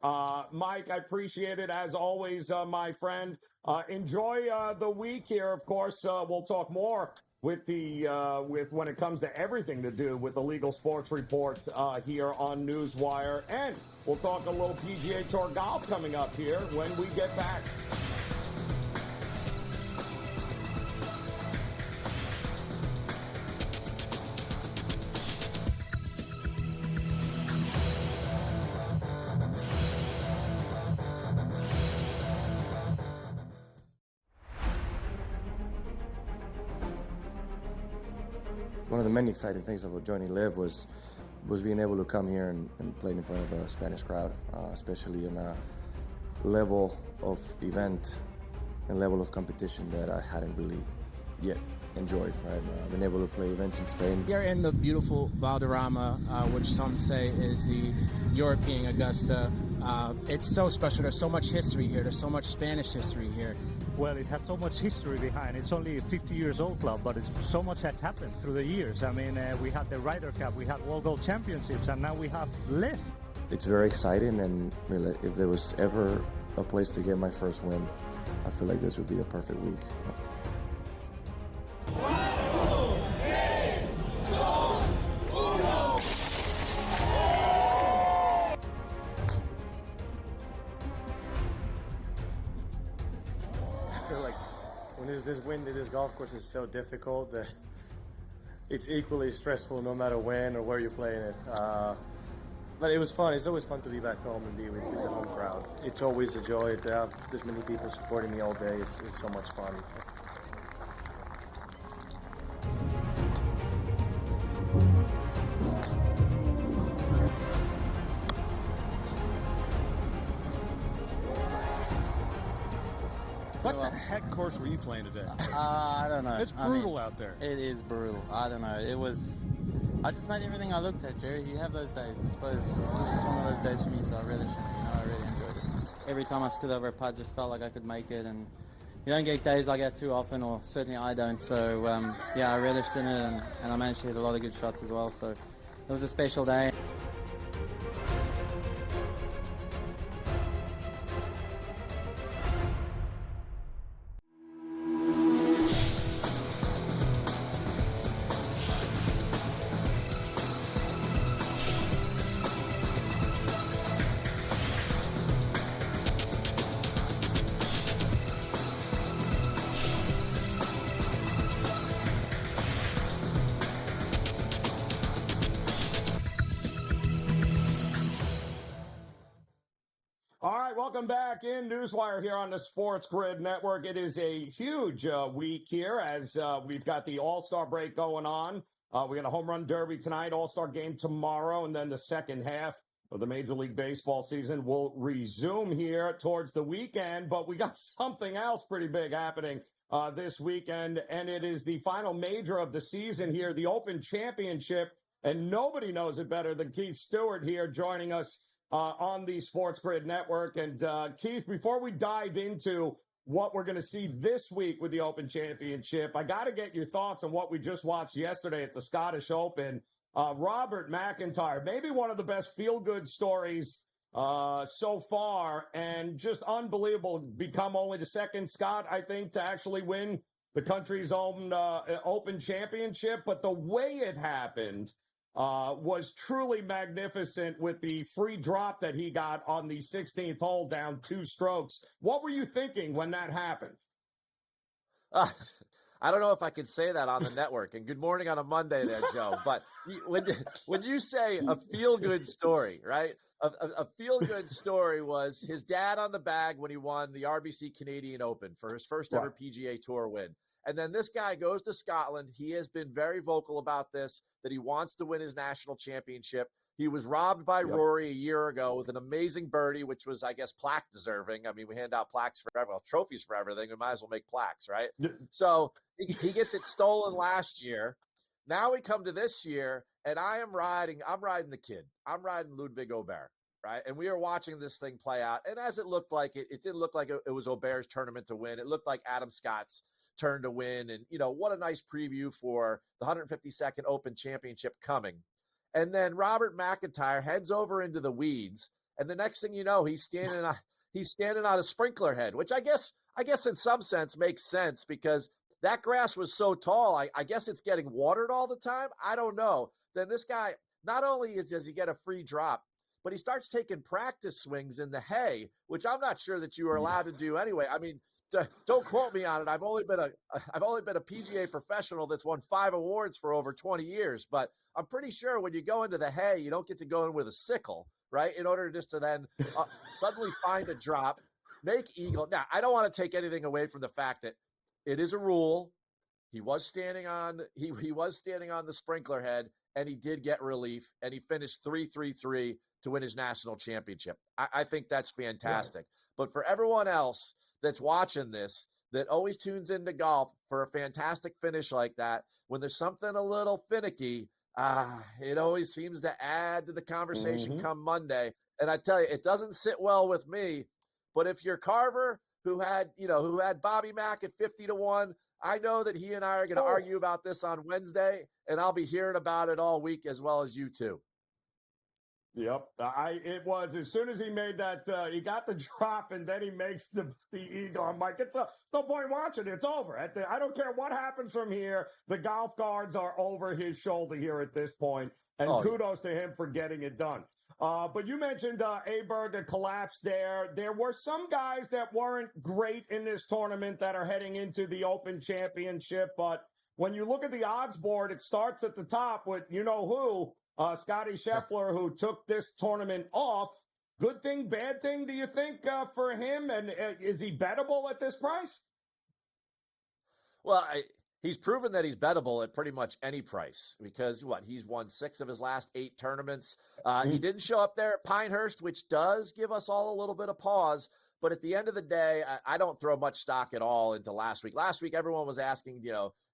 Mike, I appreciate it as always, my friend. Enjoy the week here. Of course, we'll talk more with when it comes to everything to do with the Legal Sports Report here on NewsWire. And we'll talk a little PGA Tour golf coming up here when we get back. One of the many exciting things about joining Live was being able to come here and play in front of a Spanish crowd, especially in a level of event and level of competition that I hadn't really yet enjoyed. Right, I've been able to play events in Spain. You're in the beautiful Valderrama, which some say is the European Augusta. It's so special. There's so much history here. There's so much Spanish history here. Well, it has so much history behind. It's only a 50 years old club, but so much has happened through the years. I mean, we had the Ryder Cup, we had World Gold Championships, and now we have Live. It's very exciting, and really, if there was ever a place to get my first win, I feel like this would be the perfect week. This wind at this golf course is so difficult that it's equally stressful no matter when or where you're playing it. But it was fun. It's always fun to be back home and be with the home crowd. It's always a joy to have this many people supporting me all day. It's so much fun. What the heck course were you playing today? I don't know. It's brutal out there. It is brutal. I don't know. I just made everything I looked at, Jerry. You have those days. I suppose this was one of those days for me, so I really enjoyed it. Every time I stood over a putt, just felt like I could make it, and you don't get days like that too often, or certainly I don't. So I relished in it, and I managed to hit a lot of good shots as well. So it was a special day. Welcome back in NewsWire here on the SportsGrid Network. It is a huge week here as we've got the All-Star break going on. We got a home run derby tonight, All-Star game tomorrow, and then the second half of the Major League Baseball season will resume here towards the weekend. But we got something else pretty big happening this weekend, and it is the final major of the season here, the Open Championship. And nobody knows it better than Keith Stewart here joining us on the SportsGrid network. And Keith, before we dive into what we're going to see this week with the Open Championship, I got to get your thoughts on what we just watched yesterday at the Scottish Open. Robert McIntyre, maybe one of the best feel-good stories so far, and just unbelievable. Become only the second Scot, I think, to actually win the country's own Open Championship. But the way it happened was truly magnificent with the free drop that he got on the 16th hole down 2 strokes. What were you thinking when that happened? I don't know if I could say that on the network. And good morning on a Monday there, Joe. But when you say a feel-good story, right? A feel-good story was his dad on the bag when he won the RBC Canadian Open for his first ever PGA Tour win. And then this guy goes to Scotland. He has been very vocal about this, that he wants to win his national championship. He was robbed by Rory a year ago with an amazing birdie, which was, I guess, plaque deserving. I mean, we hand out plaques for trophies for everything. We might as well make plaques, right? So he gets it stolen last year. Now we come to this year, and I'm riding the kid. I'm riding Ludwig Aubert, right? And we are watching this thing play out. And as it looked like, it didn't look like it was Aubert's tournament to win. It looked like Adam Scott's turn to win. And, what a nice preview for the 152nd Open Championship coming. And then Robert McIntyre heads over into the weeds. And the next thing you know, he's standing on a sprinkler head, which I guess in some sense makes sense because that grass was so tall. I guess it's getting watered all the time. I don't know. Then this guy, not only does he get a free drop, but he starts taking practice swings in the hay, which I'm not sure that you are allowed to do anyway. I mean, don't quote me on it. I've only been a PGA professional that's won 5 awards for over 20 years, but I'm pretty sure when you go into the hay, you don't get to go in with a sickle, right? In order just to then suddenly find a drop, make eagle. Now, I don't want to take anything away from the fact that it is a rule. He was standing on the sprinkler head, and he did get relief, and he finished 3-3-3 to win his national championship. I think that's fantastic. Right. But for everyone else that's watching this, that always tunes into golf for a fantastic finish like that, when there's something a little finicky, it always seems to add to the conversation come Monday. And I tell you, it doesn't sit well with me. But if you're Carver, who had Bobby Mack at 50-1, I know that he and I are going to argue about this on Wednesday, and I'll be hearing about it all week as well as you two. Yep. It was as soon as he made that, he got the drop and then he makes the eagle. I'm like, it's no point watching. It's over. I don't care what happens from here. The golf cards are over his shoulder here at this point, and kudos to him for getting it done. But you mentioned Aberg, the collapse there. There were some guys that weren't great in this tournament that are heading into the Open Championship. But when you look at the odds board, it starts at the top with who. Scotty Scheffler, who took this tournament off. Good thing, bad thing, do you think, for him? And is he bettable at this price? Well, he's proven that he's bettable at pretty much any price because, he's won 6 of his last 8 tournaments. He didn't show up there at Pinehurst, which does give us all a little bit of pause. But at the end of the day, I don't throw much stock at all into last week. Last week, everyone was asking,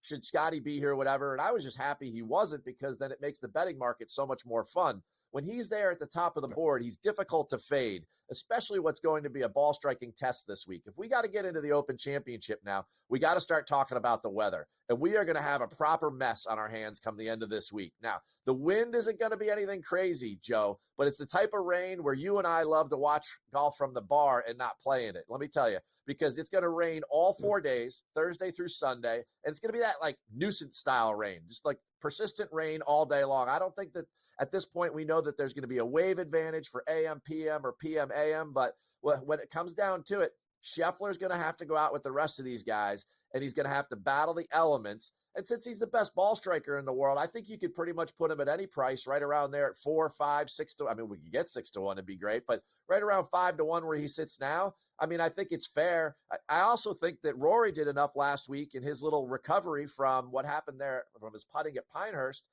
should Scotty be here or whatever? And I was just happy he wasn't because then it makes the betting market so much more fun. When he's there at the top of the board, he's difficult to fade, especially what's going to be a ball striking test this week. If we got to get into the Open Championship now, we got to start talking about the weather. And we are going to have a proper mess on our hands come the end of this week. Now, the wind isn't going to be anything crazy, Joe, but it's the type of rain where you and I love to watch golf from the bar and not play in it. Let me tell you, because it's going to rain all 4 days, Thursday through Sunday, and it's going to be that nuisance style rain, just persistent rain all day long. I don't think that at this point we know that there's going to be a wave advantage for AM, PM, or PM, AM, but when it comes down to it, Scheffler's going to have to go out with the rest of these guys, and he's going to have to battle the elements. And since he's the best ball striker in the world, I think you could pretty much put him at any price right around there at 4, 5, 6 to. I mean, we could get 6-1, it'd be great, but right around 5-1 where he sits now. I mean, I think it's fair. I also think that Rory did enough last week in his little recovery from what happened there from his putting at Pinehurst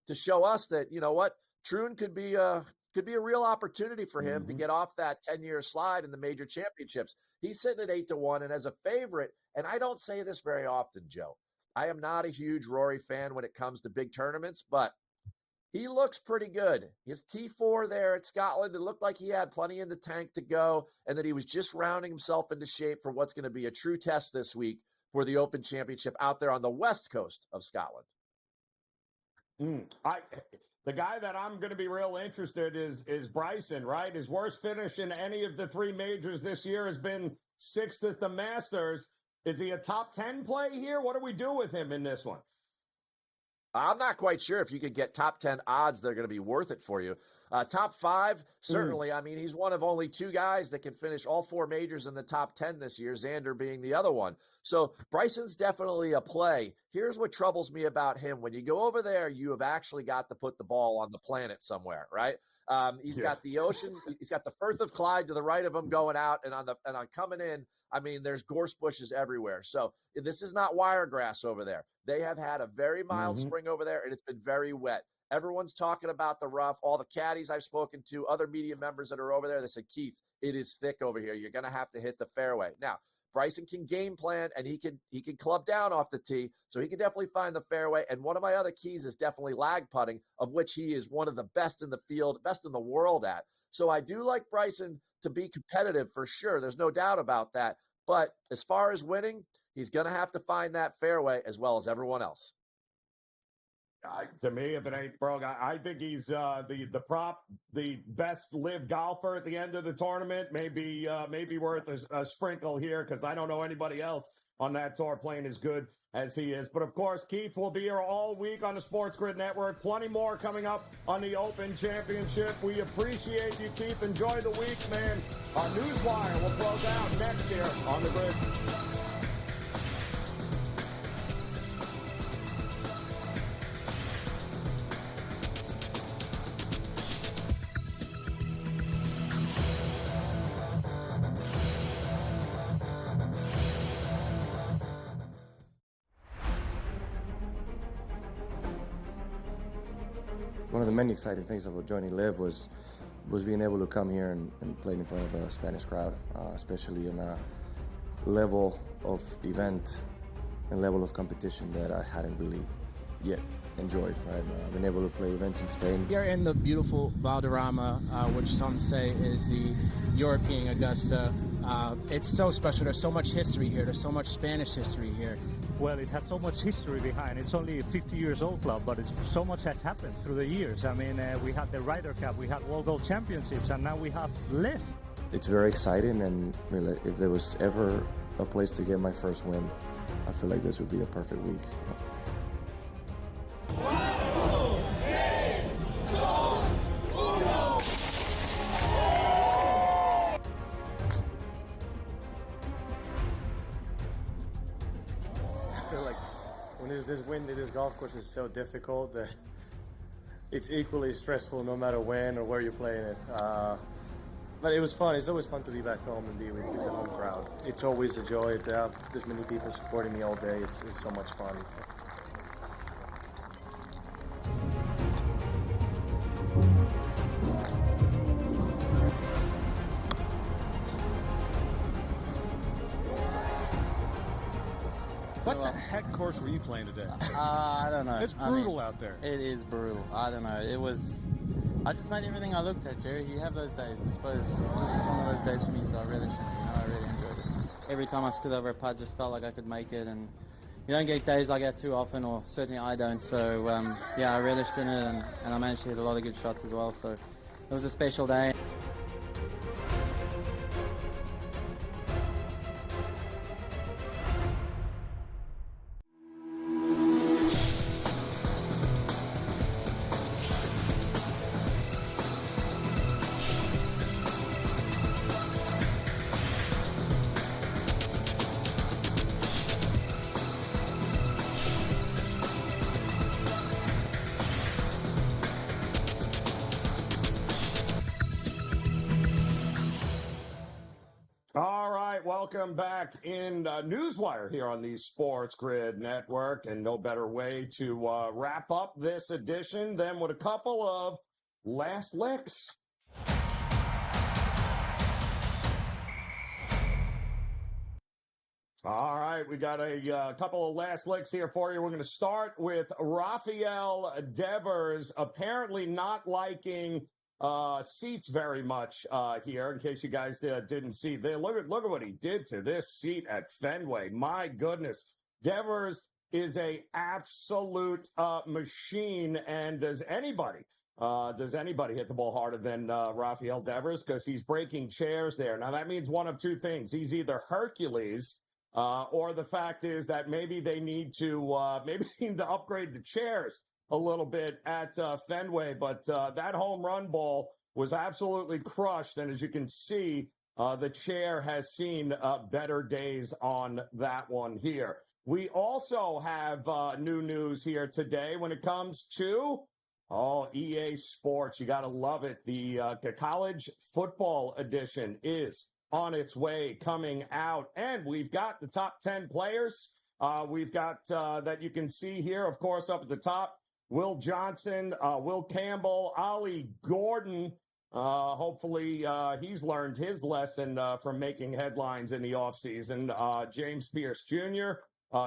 to show us that Troon could be a real opportunity for him to get off that 10-year slide in the major championships. He's sitting at 8-1, and as a favorite, and I don't say this very often, Joe, I am not a huge Rory fan when it comes to big tournaments, but he looks pretty good. His T4 there at Scotland, it looked like he had plenty in the tank to go, and that he was just rounding himself into shape for what's going to be a true test this week for the Open Championship out there on the west coast of Scotland. The guy that I'm going to be real interested is Bryson, right? His worst finish in any of the three majors this year has been 6th at the Masters. Is he a top 10 play here? What do we do with him in this one? I'm not quite sure if you could get top 10 odds that are going to be worth it for you. Top 5, certainly. I mean, he's one of only 2 guys that can finish all 4 majors in the top 10 this year, Xander being the other one. So Bryson's definitely a play. Here's what troubles me about him. When you go over there, you have actually got to put the ball on the planet somewhere, right? He's got the ocean. He's got the Firth of Clyde to the right of him going out, and on coming in, I mean, there's gorse bushes everywhere. So this is not wiregrass over there. They have had a very mild spring over there, and it's been very wet. Everyone's talking about the rough. All the caddies I've spoken to, other media members that are over there, they said, Keith, it is thick over here. You're going to have to hit the fairway. Now, Bryson can game plan, and he can club down off the tee, so he can definitely find the fairway. And one of my other keys is definitely lag putting, of which he is one of the best in the field, best in the world at. So I do like Bryson to be competitive for sure. There's no doubt about that. But as far as winning, he's going to have to find that fairway as well as everyone else. To me, if it ain't broke, I think he's the best live golfer at the end of the tournament. Maybe worth a sprinkle here, because I don't know anybody else on that tour playing as good as he is. But of course, Keith will be here all week on the SportsGrid Network. Plenty more coming up on the Open Championship. We appreciate you, Keith. Enjoy the week, man. Our NewsWire will close out next here on the grid. One of the many exciting things about joining Live was being able to come here and play in front of a Spanish crowd, especially in a level of event and level of competition that I hadn't really yet enjoyed. Right, I've been able to play events in Spain. Here in the beautiful Valderrama, which some say is the European Augusta. It's so special. There's so much history here. There's so much Spanish history here. Well, it has so much history behind. It's only a 50 years old club, but so much has happened through the years. I mean, we had the Ryder Cup, we had World Golf Championships, and now we have Live. It's very exciting, and really, if there was ever a place to get my first win, I feel like this would be the perfect week. When this wind in this golf course is so difficult that it's equally stressful no matter when or where you're playing it. But it was fun. It's always fun to be back home and be with the home crowd. It's always a joy to have this many people supporting me all day. It's so much fun. What the heck course were you playing today? I don't know. It's brutal out there. It is brutal. I don't know. I just made everything I looked at, Jerry. You have those days. I suppose this is one of those days for me, so I really shouldn't. I really enjoyed it. Every time I stood over a putt, just felt like I could make it, and you don't get days like that too often, or certainly I don't. So I relished in it, and I managed to hit a lot of good shots as well. So it was a special day. Welcome back in NewsWire here on the SportsGrid Network, and no better way to wrap up this edition than with a couple of last licks. All right, we got a couple of last licks here for you. We're going to start with Rafael Devers apparently not liking seats very much here, in case you guys didn't see. Look at what he did to this seat at Fenway. My goodness. Devers is a absolute machine, and does anybody hit the ball harder than Rafael Devers? Because he's breaking chairs there. Now, that means one of two things. He's either Hercules, or the fact is that maybe they need to upgrade the chairs a little bit at Fenway. But that home run ball was absolutely crushed. And as you can see, the chair has seen better days on that one here. We also have new news here today when it comes to EA Sports. You got to love it. The college football edition is on its way, coming out, and we've got the top 10 players. We've got that you can see here, of course, up at the top. Will Johnson, Will Campbell, Ollie Gordon. Hopefully he's learned his lesson from making headlines in the offseason. James Pierce Jr.,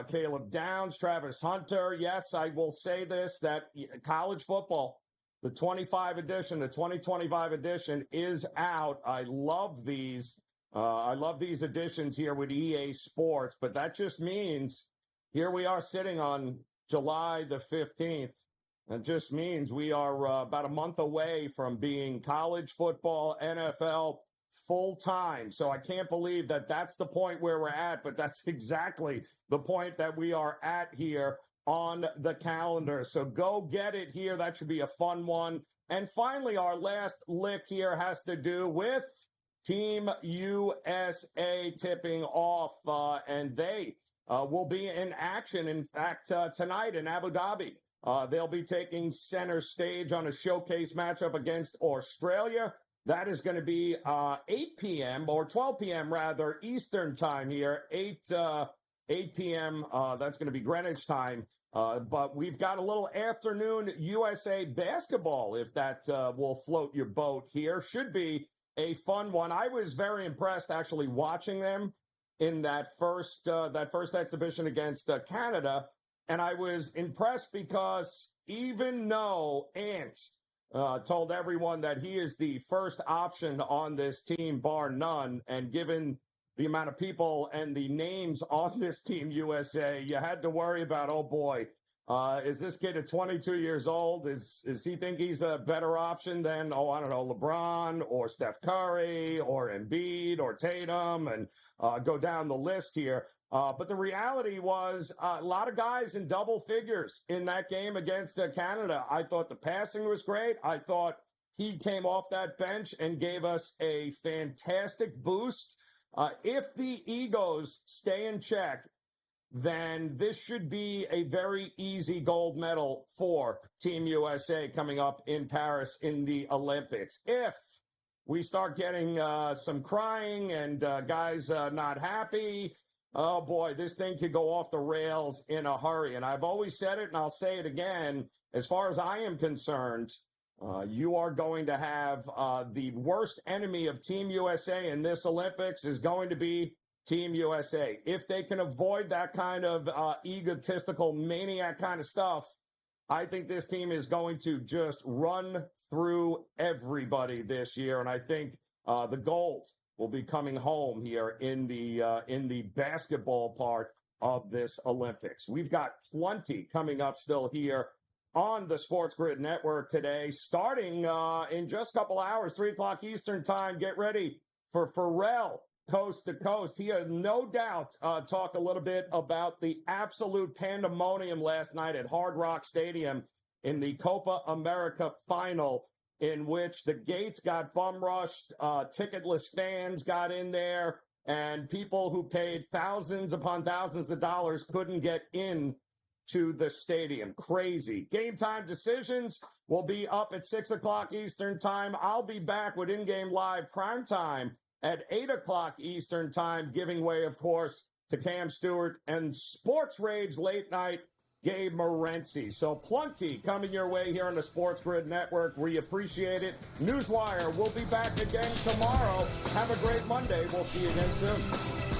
Caleb Downs, Travis Hunter. Yes, I will say this, that college football, the 2025 edition is out. I love these. I love these editions here with EA Sports, but that just means here we are sitting on July the 15th. That just means we are about a month away from being college football, NFL, full-time. So I can't believe that that's the point where we're at, but that's exactly the point that we are at here on the calendar. So go get it here. That should be a fun one. And finally, our last lick here has to do with Team USA tipping off, and they will be in action, in fact, tonight in Abu Dhabi. They'll be taking center stage on a showcase matchup against Australia. That is going to be 8 p.m. or 12 p.m. rather, Eastern time here, 8 p.m. That's going to be Greenwich time. But we've got a little afternoon USA basketball, if that will float your boat here. Should be a fun one. I was very impressed actually watching them in that first exhibition against Canada. And I was impressed because even though Ant told everyone that he is the first option on this team, bar none, and given the amount of people and the names on this Team USA, you had to worry about, oh boy, is this kid at 22 years old? Is he think he's a better option than, I don't know, LeBron or Steph Curry or Embiid or Tatum, and go down the list here. But the reality was a lot of guys in double figures in that game against Canada. I thought the passing was great. I thought he came off that bench and gave us a fantastic boost. If the egos stay in check, then this should be a very easy gold medal for Team USA coming up in Paris in the Olympics. If we start getting some crying and guys not happy, oh boy, this thing could go off the rails in a hurry. And I've always said it, and I'll say it again. As far as I am concerned, you are going to have the worst enemy of Team USA in this Olympics is going to be Team USA. If they can avoid that kind of egotistical maniac kind of stuff, I think this team is going to just run through everybody this year. And I think the gold will be coming home here in the basketball part of this Olympics. We've got plenty coming up still here on the SportsGrid Network today, starting in just a couple hours, 3 o'clock Eastern time. Get ready for Pharrell, Coast to Coast. He has no doubt talk a little bit about the absolute pandemonium last night at Hard Rock Stadium in the Copa America final, in which the gates got bum rushed, ticketless fans got in there, and people who paid thousands upon thousands of dollars couldn't get in to the stadium. Crazy. Game time decisions will be up at 6 o'clock Eastern time. I'll be back with In-Game Live Prime Time at 8 o'clock Eastern time, giving way, of course, to Cam Stewart and Sports Rage Late Night, Gabe Morency. So plenty coming your way here on the SportsGrid Network. We appreciate it. NewsWire will be back again tomorrow. Have a great Monday. We'll see you again soon.